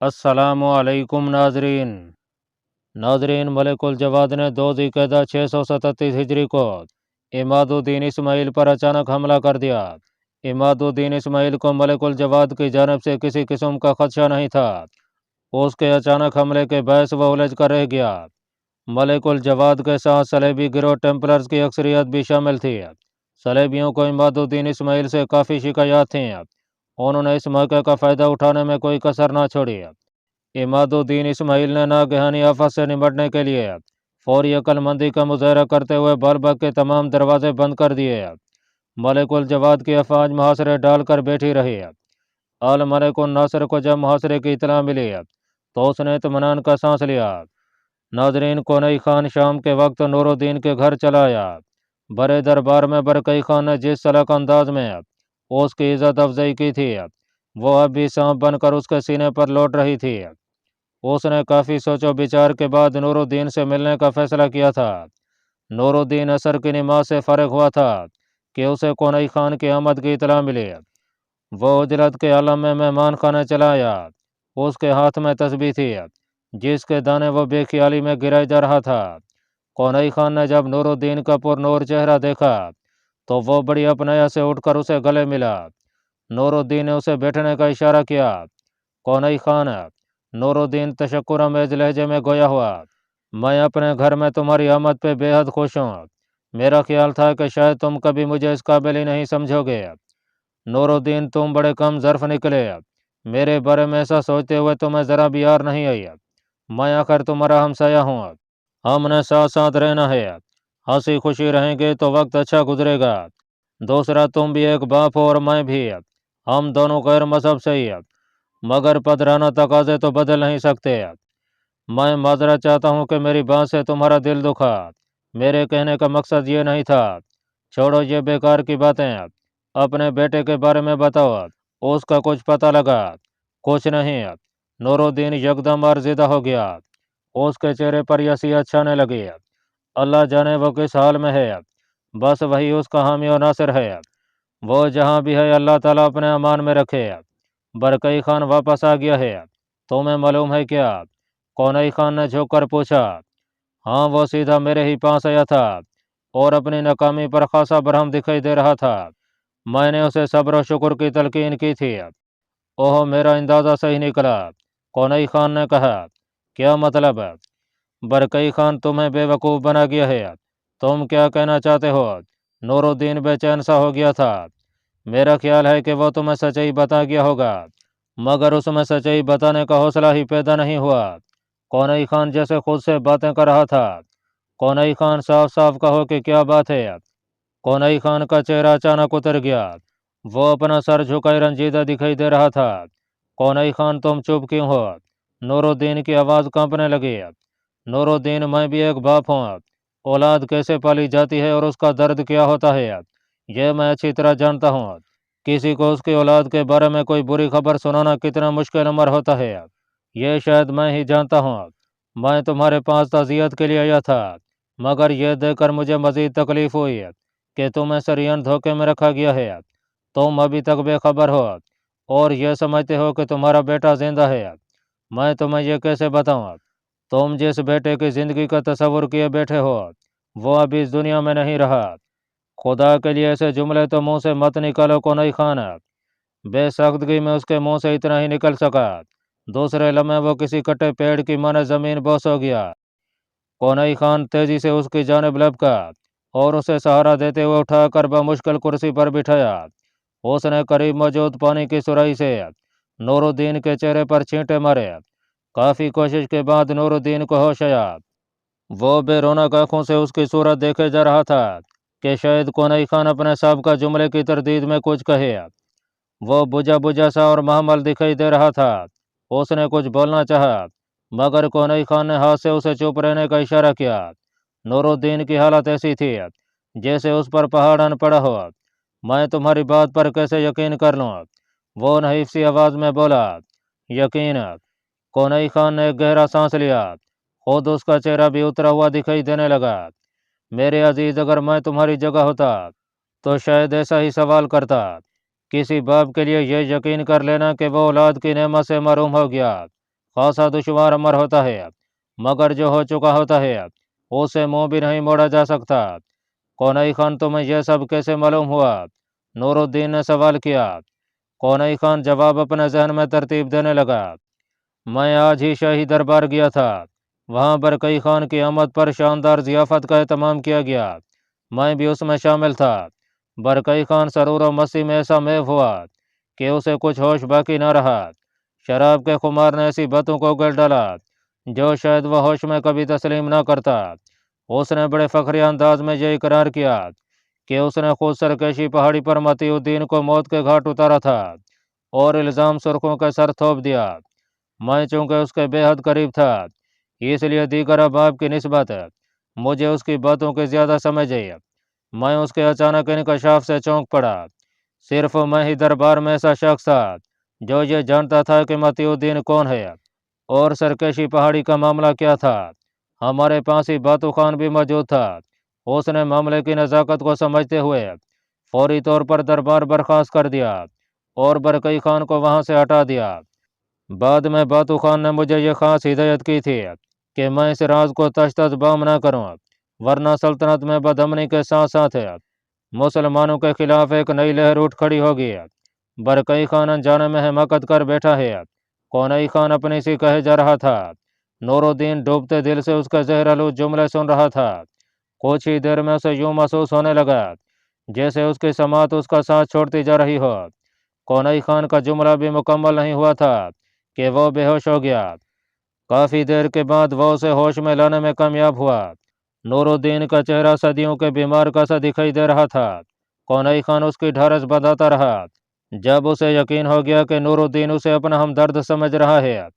अस्सलामु अलैकुम नाजरीन। मलिकुल जवाद ने 2 ज़िलक़अदा 637 हिजरी को इमादुद्दीन इस्माइल पर अचानक हमला कर दिया। इमादुद्दीन इस्माइल को मलिकुल जवाद की जानब से किसी किस्म का खदशा नहीं था। उसके अचानक हमले के बायस वह उलझ कर रह गया। मलिकुल जवाद के साथ सलेबी गिरोह टेम्पलर्स की अक्सरियत भी शामिल थी। सलेबियों को इमादुद्दीन इस्माइल से काफ़ी शिकायत थीं। उन्होंने इस मौके का फ़ायदा उठाने में कोई कसर ना छोड़ी। इमादुद्दीन इस्माइल ने नागहानी आफत से निपटने के लिए फौरी अक्लमंदी का मुजाहरा करते हुए बलबक के तमाम दरवाजे बंद कर दिए। मलिकुल जवाद की अफवाज मुहासरे डालकर बैठी रही। अल मलिकुल नासिर को जब मुहासरे की इतला मिली तो उसने इत्मीनान का सांस लिया। नाजरीन, कोनई खान शाम के वक्त नूरुद्दीन के घर चला आया। बड़े दरबार में बरकई खान ने जिस सलक अंदाज में उसकी इज्जत अफजाई की थी, वो अब भी सांप बनकर उसके सीने पर लौट रही थी। उसने काफ़ी सोचो विचार के बाद नूरुद्दीन से मिलने का फैसला किया था। नूरुद्दीन असर की नमाज से फ़ारिग हुआ था कि उसे कोनई खान की आमद की इतला मिली। वो उजलत के आलम में मेहमान खाने चला आया। उसके हाथ में तस्बीह थी जिसके दाने वो बेख्याली में गिराया जा रहा था। कोनई खान ने जब नूरुद्दीन का पुरनूर चेहरा देखा तो वो बड़ी अपनाया से उठकर उसे गले मिला। नूरुद्दीन ने उसे बैठने का इशारा किया। कोनई खान, नूरुद्दीन तशक्कुर अमेज लहजे में गोया हुआ, मैं अपने घर में तुम्हारी आमद पे बेहद खुश हूँ। मेरा ख्याल था कि शायद तुम कभी मुझे इस काबिल ही नहीं समझोगे। नूरुद्दीन, तुम बड़े कम ज़र्फ निकले। मेरे बारे में ऐसा सोचते हुए तुम्हें ज़रा भी यार नहीं आई। मैं आखिर तुम्हारा हमसाया हूँ। हमने साथ साथ रहना है। हंसी खुशी रहेंगे तो वक्त अच्छा गुजरेगा। दूसरा, तुम भी एक बाप हो और मैं भी। हम दोनों गैर मजहब से ही, मगर पदराना तकाजे तो बदल नहीं सकते। मैं माजरत चाहता हूँ कि मेरी बात से तुम्हारा दिल दुखा। मेरे कहने का मकसद ये नहीं था। छोड़ो ये बेकार की बातें। अपने बेटे के बारे में बताओ, उसका कुछ पता लगा? कुछ नहीं। नूरुद्दीन यकदम अर्जिदा हो गया। उसके चेहरे पर यसीयत छाने लगी। अल्लाह जाने वो किस हाल में है। बस वही उसका हामी और नासिर है। वो जहाँ भी है अल्लाह ताला अपने अमान में रखे। बरकई खान वापस आ गया है, तुम्हें मालूम है क्या? कोनई खान ने झुककर पूछा। हाँ, वो सीधा मेरे ही पास आया था और अपनी नाकामी पर खासा बरहम दिखाई दे रहा था। मैंने उसे सब्र और शुक्र की तलकीन की थी। ओह, मेरा अंदाज़ा सही निकला, कोनई खान ने कहा। क्या मतलब? बरकई खान तुम्हें बेवकूफ़ बना गया है। तुम क्या कहना चाहते हो? नूरुद्दीन बेचैन सा हो गया था। मेरा ख्याल है कि वो तुम्हें सच्चाई बता गया होगा, मगर उसमें सच्चाई बताने का हौसला ही पैदा नहीं हुआ। कोनई खान जैसे खुद से बातें कर रहा था। कोनई खान, साफ साफ कहो कि क्या बात है। कोनई खान का चेहरा अचानक उतर गया। वो अपना सर झुकाए रंजीदा दिखाई दे रहा था। कोनई खान, तुम चुप क्यों हो? नूरुद्दीन की आवाज़ कांपने लगी। नूरुद्दीन, मैं भी एक बाप हूँ। औलाद कैसे पाली जाती है और उसका दर्द क्या होता है, यह मैं अच्छी तरह जानता हूँ। किसी को उसकी औलाद के बारे में कोई बुरी खबर सुनाना कितना मुश्किल अमर होता है, यह शायद मैं ही जानता हूँ। मैं तुम्हारे पास ताज़ियत के लिए आया था, मगर यह देखकर मुझे मज़ीद तकलीफ़ हुई कि तुम्हें सरियन धोखे में रखा गया है। तुम अभी तक बेखबर हो और यह समझते हो कि तुम्हारा बेटा जिंदा है। मैं तुम्हें यह कैसे बताऊँ? तुम जिस बेटे की ज़िंदगी का तस्वुर किए बैठे हो वो अभी इस दुनिया में नहीं रहा। खुदा के लिए ऐसे जुमले तो मुंह से मत निकालो कोनई खान। बेसख्तगी में उसके मुंह से इतना ही निकल सका। दूसरे लम्हे वो किसी कटे पेड़ की माने ज़मीन बोस हो गया। कोनई खान तेजी से उसकी जानिब लपका और उसे सहारा देते हुए उठाकर बमुश्किल कुर्सी पर बिठाया। उसने करीब मौजूद पानी की सुराही से नूरुद्दीन के चेहरे पर छींटे मारे। काफ़ी कोशिश के बाद नूरुद्दीन को होश आया। वो बेरौनक आंखों से उसकी सूरत देखे जा रहा था कि शायद कोनई खान अपने साहब का जुमले की तरदीद में कुछ कहे। वो बुझा बुझा सा और महमल दिखाई दे रहा था। उसने कुछ बोलना चाहा, मगर कोनई खान ने हाथ से उसे चुप रहने का इशारा किया। नूरुद्दीन की हालत ऐसी थी जैसे उस पर पहाड़ आन पड़ा हो। मैं तुम्हारी बात पर कैसे यकीन कर लूँ? वो नहीफ सी आवाज़ में बोला। यकीन? कोनई खान ने एक गहरा सांस लिया। खुद उसका चेहरा भी उतरा हुआ दिखाई देने लगा। मेरे अजीज, अगर मैं तुम्हारी जगह होता तो शायद ऐसा ही सवाल करता। किसी बाप के लिए यह यकीन कर लेना कि वो औलाद की नेमत से महरूम हो गया खासा दुश्वार अमर होता है, मगर जो हो चुका होता है उसे मुंह भी नहीं मोड़ा जा सकता। कौनई खान, तुम्हें यह सब कैसे मालूम हुआ? नूरुद्दीन ने सवाल किया। कौनई खान जवाब अपने जहन में तरतीब देने लगा। मैं आज ही शाही दरबार गया था। वहाँ बरकई खान की आमद पर शानदार जियाफत का एहतमाम किया गया। मैं भी उसमें शामिल था। बरकई खान सरूर और मस्ती में ऐसा मैव हुआ कि उसे कुछ होश बाकी न रहा। शराब के खुमार ने ऐसी बातों को उगल डाला जो शायद वह होश में कभी तस्लीम न करता। उसने बड़े फखरी अंदाज में यह इकरार किया कि उसने खुद सरकशी पहाड़ी पर मतीउद्दीन को मौत के घाट उतारा था और इल्ज़ाम सुर्खों के सर थोप दिया। मैं चूंकि उसके बेहद करीब था, इसलिए दीगर अहबाब की निस्बत मुझे उसकी बातों की ज़्यादा समझ आई। मैं उसके अचानक इंकशाफ से चौंक पड़ा। सिर्फ मैं ही दरबार में ऐसा शख्स था जो ये जानता था कि मतीउद्दीन कौन है और सरकशी पहाड़ी का मामला क्या था। हमारे पास ही बातू खान भी मौजूद था। उसने मामले की नज़ाकत को समझते हुए फौरी तौर पर दरबार बर्खास्त कर दिया और बरकई खान को वहां से हटा दिया। बाद में बातू खान ने मुझे यह खास हिदायत की थी कि मैं इस राज को तश तश बाम न करूं, वरना सल्तनत में बदअमनी के साथ साथ मुसलमानों के खिलाफ एक नई लहर उठ खड़ी होगी। बरकई खान अनजाने में हिमाकत कर बैठा है। कौनई खान अपनी सी कहे जा रहा था। नूरुद्दीन डूबते दिल से उसके जहरलू जुमले सुन रहा था। कुछ ही देर में उसे यूं महसूस होने लगा जैसे उसकी समात उसका साथ छोड़ती जा रही हो। कौनई खान का जुमला भी मुकम्मल नहीं हुआ था कि वो बेहोश हो गया। काफ़ी देर के बाद वो उसे होश में लाने में कामयाब हुआ। नूरुद्दीन का चेहरा सदियों के बीमार का सा दिखाई दे रहा था। कौनई खान उसकी ढारस बंधाता रहा। जब उसे यकीन हो गया कि नूरुद्दीन उसे अपना हमदर्द समझ रहा है,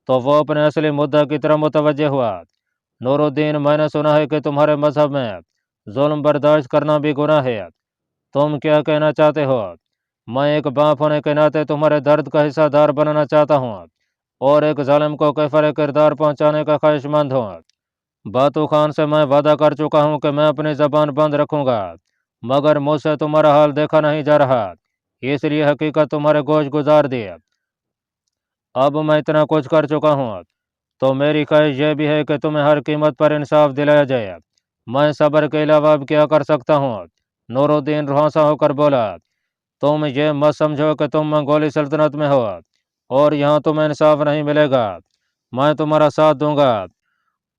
तो वो अपने असली मुद्दा की तरफ मुतवज्जे हुआ। नूरुद्दीन, मैंने सुना है कि तुम्हारे मजहब में जुल्म बर्दाश्त करना भी गुनाह है। तुम क्या कहना चाहते हो? मैं एक बाप होने के नाते तुम्हारे दर्द का हिस्सादार बनना चाहता हूँ और एक जालिम को कैफर किरदार पहुँचाने का ख्वाहिशमंद हूँ। बातू खान से मैं वादा कर चुका हूँ कि मैं अपनी जबान बंद रखूंगा, मगर मुझसे तुम्हारा हाल देखा नहीं जा रहा, इसलिए हकीकत तुम्हारे गोश गुजार दी। अब मैं इतना कुछ कर चुका हूँ तो मेरी ख्वाहिश यह भी है कि तुम्हें हर कीमत पर इंसाफ दिलाया जाए। मैं सब्र के अलावा अब क्या कर सकता हूँ? नूरुद्दीन रुहासा होकर बोला। तुम ये मत समझो कि तुम मंगोली सल्तनत में हो और यहाँ तुम्हें इंसाफ नहीं मिलेगा। मैं तुम्हारा साथ दूंगा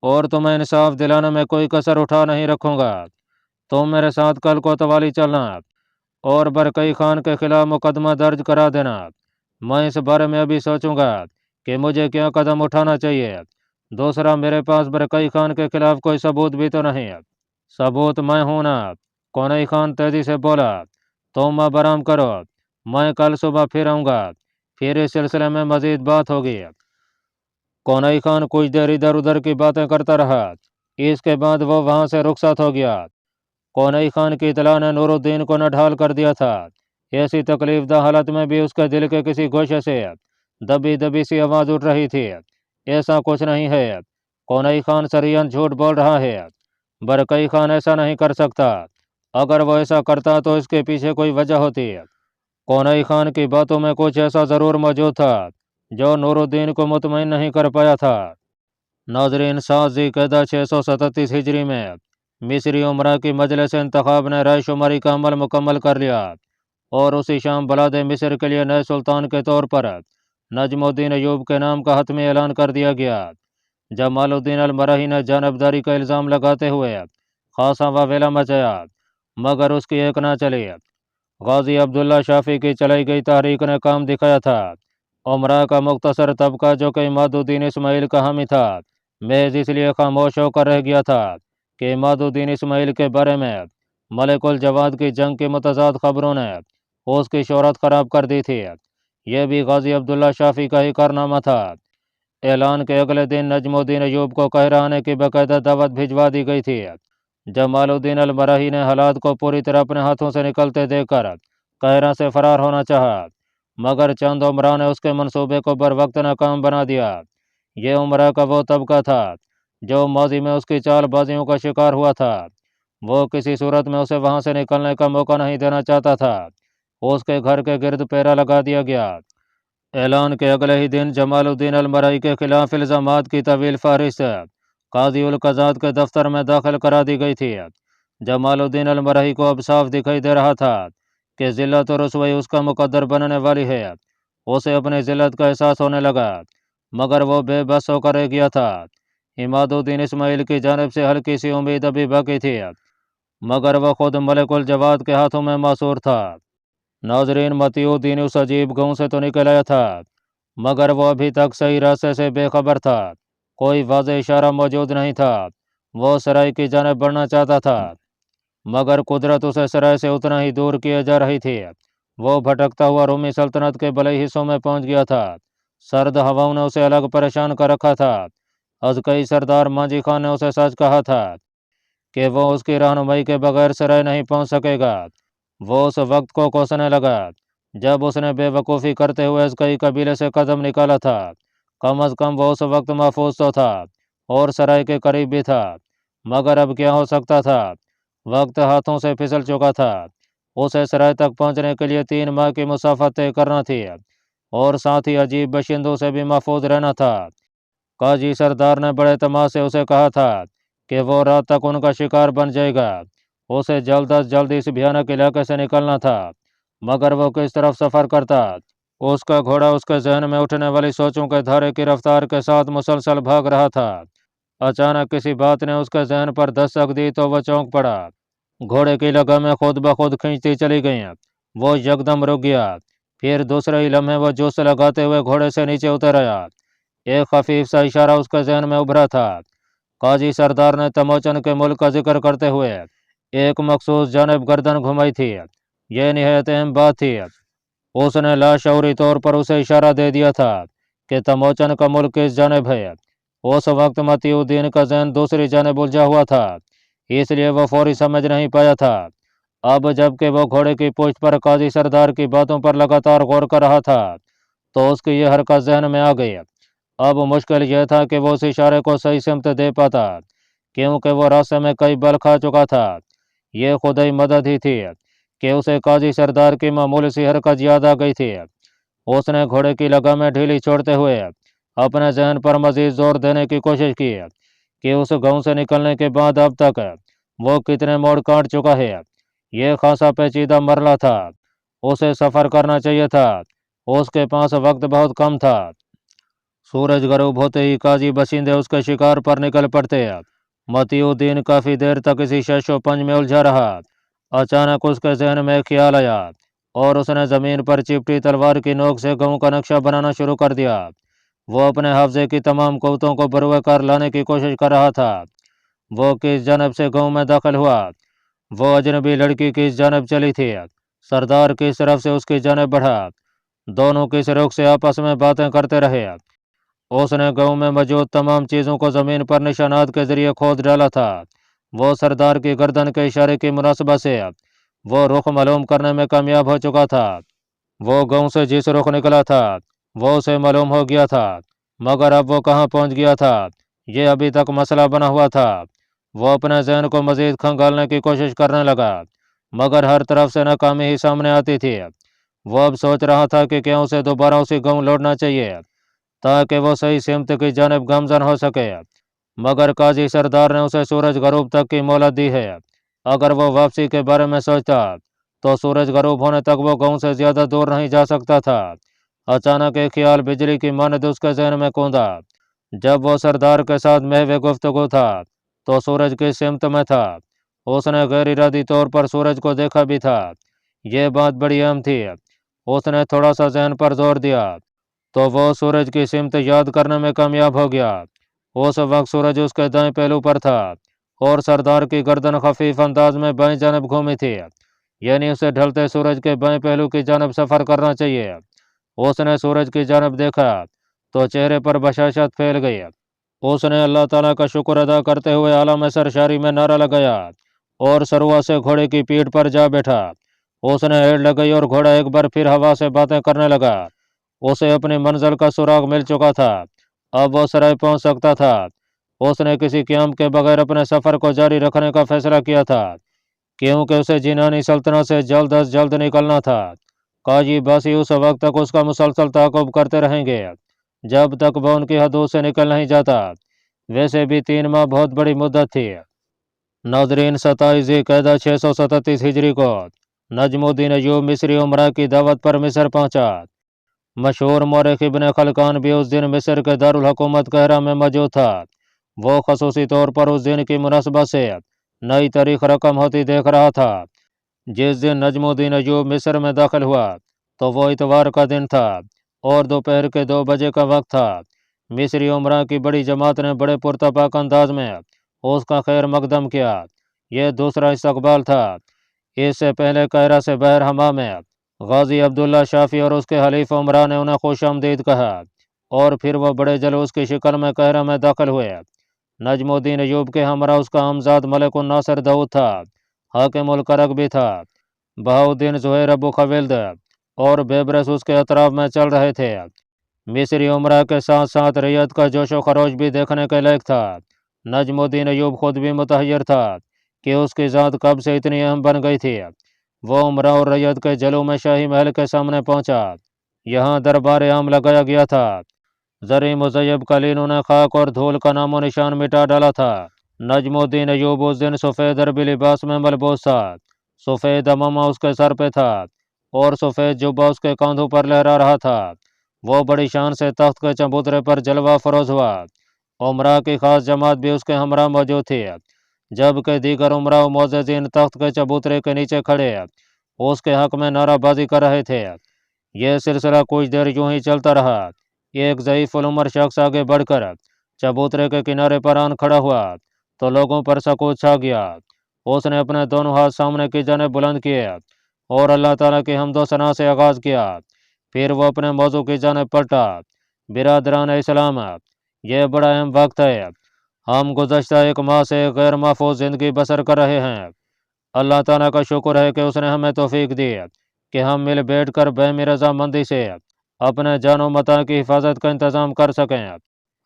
और तुम्हें इंसाफ दिलाने में कोई कसर उठा नहीं रखूंगा। तुम मेरे साथ कल कोतवाली चलना और बरकई खान के खिलाफ मुकदमा दर्ज करा देना। मैं इस बारे में अभी सोचूंगा कि मुझे क्या कदम उठाना चाहिए। दूसरा, मेरे पास बरकई खान के खिलाफ कोई सबूत भी तो नहीं। सबूत मैं हूं ना? कौनई खान तेजी से बोला। तुम अब आराम करो, मैं कल सुबह फिर आऊंगा, फिर इस सिलसिले में मजीद बात होगी। कौनई खान कुछ देर इधर उधर की बातें करता रहा। इसके बाद वो वहां से रुखसत हो गया। कौनई खान की इतला ने नूरुद्दीन को न ढाल कर दिया था। ऐसी तकलीफदा हालत में भी उसके दिल के किसी गोशे से दबी दबी सी आवाज़ उठ रही थी। ऐसा कुछ नहीं है, कौनई खान सरियन झूठ बोल रहा है। बरकई खान ऐसा नहीं कर सकता। अगर वो ऐसा करता तो इसके पीछे कोई वजह होती। कौनई खान की बातों में कुछ ऐसा ज़रूर मौजूद था जो नूरुद्दीन को मुतमईन नहीं कर पाया था। नाजरीन, 7 ज़िलक़अदा 637 हिजरी में मिस्री उमरा की मजलिस इंतखाब ने रायशुमारी का अमल मुकम्मल कर लिया और उसी शाम बलाद मिस्र के लिए नए सुल्तान के तौर पर नजमुद्दीन अयूब के नाम का हतमी ऐलान कर दिया गया। जमालुद्दीन अलमराही ने जानबदारी का इल्ज़ाम लगाते हुए खासा वावेला मचाया, मगर उसकी एक ना चली। गाजी अब्दुल्ला शाफी की चलाई गई तहरीक ने काम दिखाया था। उमरा का मुख्तसर तबका, जो कि इमादुद्दीन इस्माइल का हामी था, महज इसलिए खामोश होकर रह गया था कि इमादुद्दीन इस्माइल के बारे में मलिकुल जवाद की जंग की मुतज़ाद खबरों ने उसकी शोहरत ख़राब कर दी थी। यह भी गाजी अब्दुल्ला शाफी का ही कारनामा था। ऐलान के अगले दिन नजमुद्दीन अयूब को कहरा आने की बाकायदा दावत भिजवा दी गई थी। जमालुद्दीन अलमराही ने हालात को पूरी तरह अपने हाथों से निकलते देखकर कहरा से फरार होना चाहा, मगर चंद उमरा ने उसके मंसूबे को बरवक्त नाकाम बना दिया। ये उमरा का वो तबका था जो माजी में उसकी चालबाजियों का शिकार हुआ था। वो किसी सूरत में उसे वहां से निकलने का मौका नहीं देना चाहता था। उसके घर के गिर्द पेरा लगा दिया गया। اعلان کے اگلے ہی دن جمال الدین المرئی کے خلاف الزامات کی طویل فہرست قاضی القضات کے دفتر میں داخل کرا دی گئی تھی۔ جمال الدین المرئی کو اب صاف دکھائی دے رہا تھا کہ ذلت اور رسوائی اس کا مقدر بننے والی ہے۔ اسے اپنی ذلت کا احساس ہونے لگا، مگر وہ بے بس ہو کر رہ گیا تھا۔ عماد الدین اسماعیل کی جانب سے ہلکی سی امید ابھی باقی تھی، مگر وہ خود ملک الجواد کے ہاتھوں میں معصور تھا۔ ناظرین، متی الدین اس عجیب گاؤں سے تو نکل آیا تھا، مگر وہ ابھی تک صحیح راستے سے بے خبر تھا۔ کوئی واضح اشارہ موجود نہیں تھا۔ وہ سرائے کی جانب بڑھنا چاہتا تھا، مگر قدرت اسے سرائے سے اتنا ہی دور کیے جا رہی تھی۔ وہ بھٹکتا ہوا رومی سلطنت کے بلئی حصوں میں پہنچ گیا تھا۔ سرد ہواؤں نے اسے الگ پریشان کر رکھا تھا۔ ازکئی سردار مانجی خان نے اسے سچ کہا تھا کہ وہ اس کی رہنمائی کے بغیر سرائے نہیں پہنچ سکے گا۔ وہ اس وقت کو کوسنے لگا جب اس نے بے وقوفی کرتے ہوئے ازکئی قبیلے سے قدم نکالا تھا۔ کم از کم وہ اس وقت محفوظ تو تھا اور سرائے کے قریب بھی تھا، مگر اب کیا ہو سکتا تھا؟ وقت ہاتھوں سے پھسل چکا تھا۔ اسے سرائے تک پہنچنے کے لیے 3 ماہ کی مسافت طے کرنا تھی اور ساتھ ہی عجیب باشندوں سے بھی محفوظ رہنا تھا۔ قاضی سردار نے بڑے اعتماد سے اسے کہا تھا کہ وہ رات تک ان کا شکار بن جائے گا۔ اسے جلد از جلد اس بھیانک علاقے سے نکلنا تھا، مگر وہ کس طرف سفر کرتا؟ اس کا گھوڑا اس کے ذہن میں اٹھنے والی سوچوں کے دھارے کی رفتار کے ساتھ مسلسل بھاگ رہا تھا۔ اچانک کسی بات نے اس کے ذہن پر دستک دی تو وہ چونک پڑا۔ گھوڑے کی لگامیں خود بخود کھینچتی چلی گئیں۔ وہ یکدم رک گیا، پھر دوسرے ہی لمحے وہ جوش لگاتے ہوئے گھوڑے سے نیچے اتر آیا۔ ایک خفیف سا اشارہ اس کے ذہن میں ابھرا تھا۔ قاضی سردار نے تموچن کے ملک کا ذکر کرتے ہوئے ایک مخصوص جانب گردن گھمائی تھی۔ یہ نہایت اہم بات تھی۔ اس نے لاشعوری طور پر اسے اشارہ دے دیا تھا کہ تموچن کا ملک کس جانب ہے۔ اس وقت متی الدین کا ذہن دوسری جانب الجھا ہوا تھا، اس لیے وہ فوری سمجھ نہیں پایا تھا۔ اب جب کہ وہ گھوڑے کی پشت پر قاضی سردار کی باتوں پر لگاتار غور کر رہا تھا تو اس کی یہ حرکت ذہن میں آ گئی۔ اب مشکل یہ تھا کہ وہ اس اشارے کو صحیح سمت دے پاتا، کیونکہ وہ راستے میں کئی بل کھا چکا تھا۔ یہ خدائی مدد ہی تھی کہ اسے قاضی سردار کی معمولی سی حرکت یاد آ گئی تھی۔ اس نے گھوڑے کی لگامیں ڈھیلی چھوڑتے ہوئے اپنے ذہن پر مزید زور دینے کی کوشش کی کہ اس گاؤں سے نکلنے کے بعد اب تک وہ کتنے موڑ کاٹ چکا ہے۔ یہ خاصا پیچیدہ مرحلہ تھا، اسے سفر کرنا چاہیے تھا۔ اس کے پاس وقت بہت کم تھا۔ سورج غروب ہوتے ہی قاضی باشندے اس کے شکار پر نکل پڑتے۔ متی الدین کافی دیر تک اسی شش و پنج میں الجھا رہا۔ اچانک اس کے ذہن میں ایک خیال آیا اور اس نے زمین پر چپٹی تلوار کی نوک سے گاؤں کا نقشہ بنانا شروع کر دیا۔ وہ اپنے حافظے کی تمام قوتوں کو بروئے کار لانے کی کوشش کر رہا تھا۔ وہ کس جانب سے گاؤں میں داخل ہوا؟ وہ اجنبی لڑکی کس جانب چلی تھی؟ سردار کس طرف سے اس کی جانب بڑھا؟ دونوں کس رخ سے آپس میں باتیں کرتے رہے؟ اس نے گاؤں میں موجود تمام چیزوں کو زمین پر نشانات کے ذریعے کھود ڈالا تھا۔ وہ سردار کی گردن کے اشارے کی مناسبت سے وہ رخ معلوم کرنے میں کامیاب ہو چکا تھا۔ وہ گاؤں سے جس رخ نکلا تھا وہ اسے معلوم ہو گیا تھا، مگر اب وہ کہاں پہنچ گیا تھا یہ ابھی تک مسئلہ بنا ہوا تھا۔ وہ اپنے ذہن کو مزید کھنگالنے کی کوشش کرنے لگا، مگر ہر طرف سے ناکامی ہی سامنے آتی تھی۔ وہ اب سوچ رہا تھا کہ کیا اسے دوبارہ اسی گاؤں لوٹنا چاہیے تاکہ وہ صحیح سمت کی جانب گامزن ہو سکے، مگر قاضی سردار نے اسے سورج غروب تک کی مہلت دی ہے۔ اگر وہ واپسی کے بارے میں سوچتا تو سورج غروب ہونے تک وہ گاؤں سے زیادہ دور نہیں جا سکتا تھا۔ اچانک ایک خیال بجلی کی مانند اس کے ذہن میں کوندا۔ جب وہ سردار کے ساتھ محو گفتگو تھا تو سورج کس سمت میں تھا؟ اس نے غیر ارادی طور پر سورج کو دیکھا بھی تھا۔ یہ بات بڑی اہم تھی۔ اس نے تھوڑا سا ذہن پر زور دیا تو وہ سورج کی سمت یاد کرنے میں کامیاب ہو گیا۔ اس وقت سورج اس کے دائیں پہلو پر تھا اور سردار کی گردن خفیف انداز میں بائیں جانب گھومی تھی، یعنی اسے ڈھلتے سورج کے بائیں پہلو کی جانب سفر کرنا چاہیے۔ اس نے سورج کی جانب دیکھا تو چہرے پر بشاشت پھیل گئی۔ اس نے اللہ تعالیٰ کا شکر ادا کرتے ہوئے عالم سرشاری میں نعرہ لگایا اور سروا سے گھوڑے کی پیٹھ پر جا بیٹھا۔ اس نے ایڑ لگائی اور گھوڑا ایک بار پھر ہوا سے باتیں کرنے لگا۔ اسے اپنی منزل کا سراغ مل چکا تھا، اب وہ سرائے پہنچ سکتا تھا۔ اس نے کسی قیام کے بغیر اپنے سفر کو جاری رکھنے کا فیصلہ کیا تھا، کیونکہ اسے جینانی سلطنت سے جلد از جلد نکلنا تھا۔ काजी बासी उस वक्त तक उसका मुसलसल ताक़ुब करते रहेंगे जब तक वह उनकी हदों से निकल नहीं जाता। वैसे भी 3 माह बहुत बड़ी मुद्दत थी। नाज़रीन, 27 ज़िलक़अदा 637 हिजरी को नजमुद्दीन अय्यूब मिस्री उमरा की दावत पर मिस्र पहुंचा। मशहूर मौरख इब्न खलकान भी उस दिन मिस्र के दारुल हुकूमत कहरा में मौजूद था। वो खसूसी तौर पर उस दिन की मुनासबत से नई तारीख रकम होती देख रहा था। जिस दिन नजमुद्दीन अय्यूब मिस्र में दाखिल हुआ तो वो इतवार का दिन था और दोपहर के 2 बजे का वक्त था। मिस्री उमरा की बड़ी जमात ने बड़े पुरतपाक अंदाज में उसका खैर मकदम किया। यह दूसरा इस्तकबाल था। इससे पहले कहरा से बहर हमा में गाजी अब्दुल्ला शाफी और उसके हलीफ उमरा ने उन्हें खुश आमदीद कहा और फिर वह बड़े जलूस की शक्ल में कहरा में दाखिल हुए। नजमुद्दीन अय्यूब के हमरा उसका हमजाद मलिक उन नासिर दाऊद था। हाकिम उल करक भी था। बहाउद्दीन ज़ुहैर अबू खविल्द और बेबरस उसके अतराफ में चल रहे थे। मिस्री उमरा के साथ साथ रैयत का जोशो खरोश भी देखने के लायक था। नजमुद्दीन अय्यूब खुद भी मुतहय्यर था कि उसकी ज़ात कब से इतनी अहम बन गई थी। वो उमरा और रैयत के जलू में शाही महल के सामने पहुंचा। यहाँ दरबार आम लगाया गया था। ज़री मुज़य्यब कलीनों ने खाक और धूल का नामो निशान मिटा डाला था। नजमुद्दीन अय्यूब उस दिन सफ़ेद अरबी लिबास में मलबूस था। सफ़ेद अमामा उसके सर पे था और सफ़ेद जुब्बा उसके कंधों पर लहरा रहा था। वो बड़ी शान से तख्त के चबूतरे पर जलवा फरोज हुआ। उमरा की खास जमात भी उसके हमरा मौजूद थी, जबकि दीगर उमरा व मुअज़्ज़िज़ीन तख्त के चबूतरे के नीचे खड़े उसके हक में नाराबाजी कर रहे थे। यह सिलसिला कुछ देर यूं ही चलता रहा। एक ज़ईफ़ उम्र शख्स आगे बढ़कर चबूतरे के किनारे पर आन खड़ा हुआ तो लोगों पर सकूत छा गया। उसने अपने दोनों हाथ सामने की जानिब बुलंद किए और अल्लाह ताला की हम्दो सना से आगाज़ किया। फिर वो अपने मौजू की जानिब पलटा। बिरादरान इस्लाम, यह बड़ा अहम वक्त है। हम गुज़श्ता 1 माह से गैर महफूज ज़िंदगी बसर कर रहे हैं। अल्लाह ताला का शुक्र है कि उसने हमें तौफीक दी कि हम मिल बैठ कर बेहमी रजामंदी से अपने जानो मता की हिफाजत का इंतज़ाम कर सकें।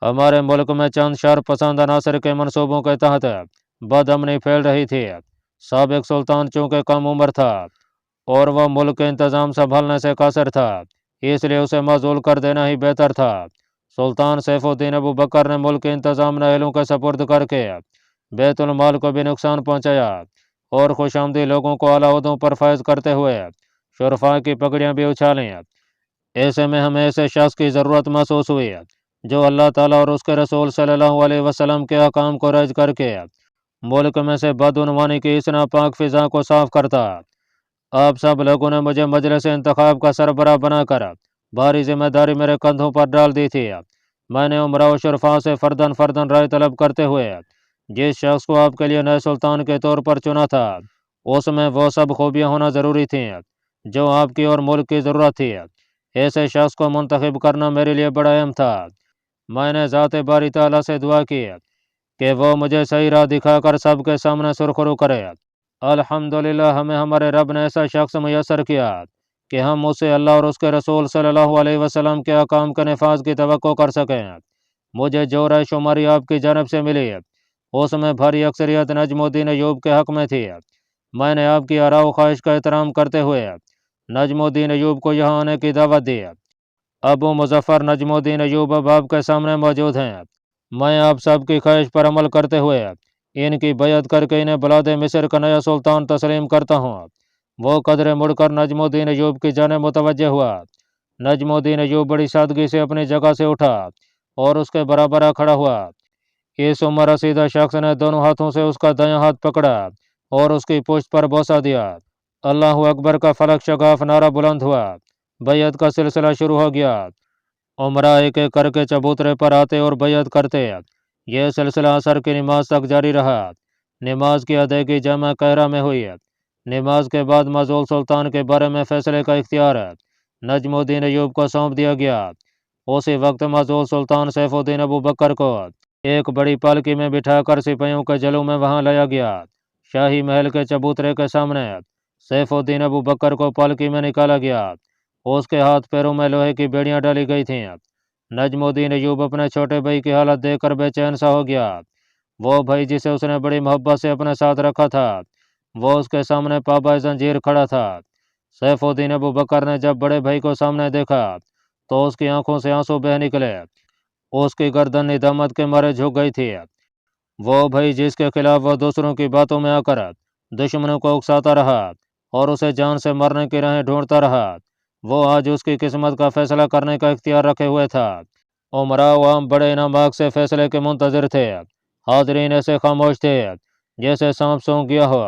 हमारे मुल्क में चंद शर पसंद अनासर के मनसूबों के तहत बदअमनी फैल रही थी। साबिक सुल्तान चूँकि कम उम्र था और वह मुल्क के इंतज़ाम संभालने से कासिर था, इसलिए उसे मज़ूल कर देना ही बेहतर था। सुल्तान सैफुद्दीन अबू बकर ने मुल्क के इंतज़ाम नाअहलों के सपुर्द करके बैतुल माल को भी नुकसान पहुँचाया और खुशामदी लोगों को आला ओहदों पर फैज़ करते हुए शुरफा की पगड़ियाँ भी उछालीं। ऐसे में हमें ऐसे शख्स की ज़रूरत महसूस हुई जो अल्लाह ताला और उसके रसूल सल्लल्लाहु अलैहि वसल्लम के अहकाम को रज करके मुल्क में से बदउनवानी की इस नापाक फ़िज़ा को साफ़ करता। आप सब लोगों ने मुझे मजलिस इंतखाब का सरबराह बनाकर भारी जिम्मेदारी मेरे कंधों पर डाल दी थी। मैंने उमरा व शुरफा से फ़र्दन फ़र्दन राय तलब करते हुए जिस शख्स को आपके लिए नए सुल्तान के तौर पर चुना था, उसमें वो सब खूबियाँ होना ज़रूरी थीं जो आपकी और मुल्क की ज़रूरत थी। ऐसे शख्स को मुंतखब करना मेरे लिए बड़ा अहम था। मैंने ज़ात बारी ताला से दुआ की कि वो मुझे सही राह दिखाकर सबके सामने सुरखरू करे। अल्हम्दुलिल्लाह, हमें हमारे रब ने ऐसा शख्स मुयस्सर किया कि हम उससे अल्लाह और उसके रसूल सल्लल्लाहु अलैहि वसल्लम के अहकाम के नफाज की तवक्को कर सकें। मुझे जो राय शुमारी आपकी जानब से मिली उसमें भारी अक्सरियत नजमुद्दीन अय्यूब के हक में थी। मैंने आपकी आरा व ख्वाहिश का एहतराम करते हुए नजमुद्दीन अय्यूब को यहाँ आने की दावत दी। अबू मुज़फ़्फ़र नजमुद्दीन अय्यूब अब आपके सामने मौजूद हैं। मैं आप सब की ख्वाहिश पर अमल करते हुए इनकी बैयत करके इन्हें बुलादे मिस्र का नया सुल्तान तस्लीम करता हूँ। वो कदरे मुड़कर नजमुद्दीन अय्यूब की जानिब मुतवज्जह हुआ। नजमुद्दीन अय्यूब बड़ी सादगी से अपनी जगह से उठा और उसके बराबर खड़ा हुआ। इस उम्र रसीदा शख्स ने दोनों हाथों से उसका दायां हाथ पकड़ा और उसकी पुश्त पर बोसा दिया। अल्लाह अकबर का फलक शगाफ नारा बुलंद हुआ। बैयत का सिलसिला शुरू हो गया। उमरा एक एक करके चबूतरे पर आते और बैयत करते। यह सिलसिला असर की नमाज तक जारी रहा। नमाज की अदायगी जमा कहरा में हुई। नमाज के बाद मज़ूल सुल्तान के बारे में फैसले का इख्तियार नजमुद्दीन अय्यूब को सौंप दिया गया। उसी वक्त मज़ूल सुल्तान सैफुद्दीन अबू बकर को एक बड़ी पालकी में बिठाकर सिपाहियों के जलू में वहां लाया गया। शाही महल के चबूतरे के सामने सैफुद्दीन अबू बकर को पालकी में निकाला गया। उसके हाथ पैरों में लोहे की बेड़ियां डाली गई थीं। नजमुद्दीन अय्यूब अपने छोटे भाई की हालत देखकर बेचैन सा हो गया। वो भाई जिसे उसने बड़ी मोहब्बत से अपने साथ रखा था, वो उसके सामने पाबा जंजीर खड़ा था। सैफुद्दीन अबू बकर ने जब बड़े भाई को सामने देखा तो उसकी आंखों से आंसू बह निकले। उसकी गर्दन निदामत के मारे झुक गई थी। वो भाई जिसके खिलाफ वह दूसरों की बातों में आकर दुश्मनों को उकसाता रहा और उसे जान से मरने की राहें ढूंढता रहा, वो आज उसकी किस्मत का फैसला करने का इख्तियार रखे हुए था। उमरा अवाम बड़े इनामाक से फैसले के मुंतजर थे। हाजरीन ऐसे खामोश थे जैसे सांप सूंघ गया हो।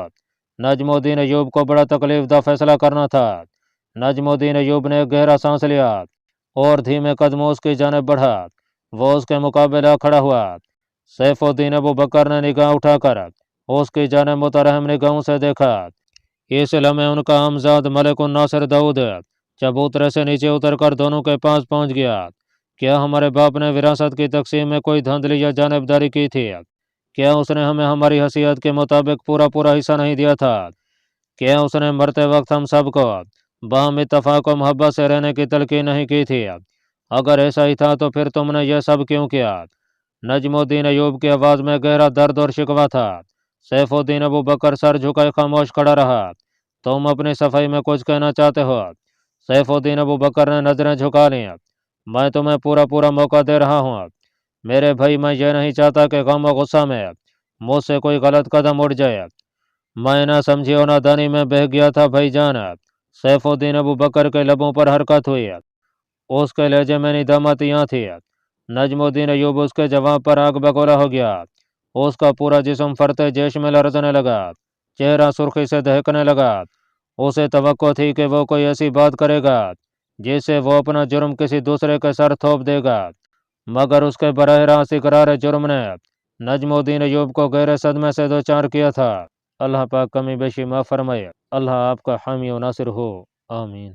नजमुद्दीन अयूब को बड़ा तकलीफ दा फैसला करना था। नजमुद्दीन अयूब ने गहरा सांस लिया और धीमे कदमों उसकी जानिब बढ़ा। वो उसके मुकाबले खड़ा हुआ। सैफुद्दीन अबू बकर ने निगाह उठाकर उसकी जानिब मुतरहम निगाहों से देखा। इस लम्हे उनका हमजाद मलिकुन नासिर दाऊद चबूतरे से नीचे उतरकर दोनों के पास पहुंच गया। क्या हमारे बाप ने विरासत की तकसीम में कोई धांधली या जानिबदारी की थी? क्या उसने हमें हमारी हैसियत के मुताबिक पूरा पूरा हिस्सा नहीं दिया था? क्या उसने मरते वक्त हम सबको बाहम इत्तफाक व मोहब्बत से रहने की तलकीन नहीं की थी? अगर ऐसा ही था तो फिर तुमने यह सब क्यों किया? नजमुद्दीन अयूब की आवाज़ में गहरा दर्द और शिकवा था। सैफुद्दीन अबू बकर सर झुकाए खामोश खड़ा रहा। तुम अपनी सफाई में कुछ कहना चाहते हो? सैफुद्दीन अबू बकर ने नजरें झुका ली। मैं तुम्हें पूरा पूरा मौका दे रहा हूँ मेरे भाई। मैं ये नहीं चाहता कि गम और गुस्सा में मुझसे कोई गलत कदम उठ जाए। मैं ना समझी और नादानी में बह गया था भाईजान। सैफुद्दीन अबू बकर के लबों पर हरकत हुई। उसके लहजे में निदामतियाँ थी। नजमुद्दीन अयूब उसके जवाब पर आग बगोला हो गया। उसका पूरा जिस्म फरते जेश में लरजने लगा, चेहरा सुर्खी से दहकने लगा। उसे तवक्को थी कि वो कोई ऐसी बात करेगा जिससे वो अपना जुर्म किसी दूसरे के सर थोप देगा, मगर उसके बराह रास्त इकरार जुर्म ने नजमुद्दीन अयूब को गहरे सदमे से दो चार किया था। अल्लाह पाक कमी बेशी माफ़ फरमाए। अल्लाह आपका हामी व नासिर हो। आमीन।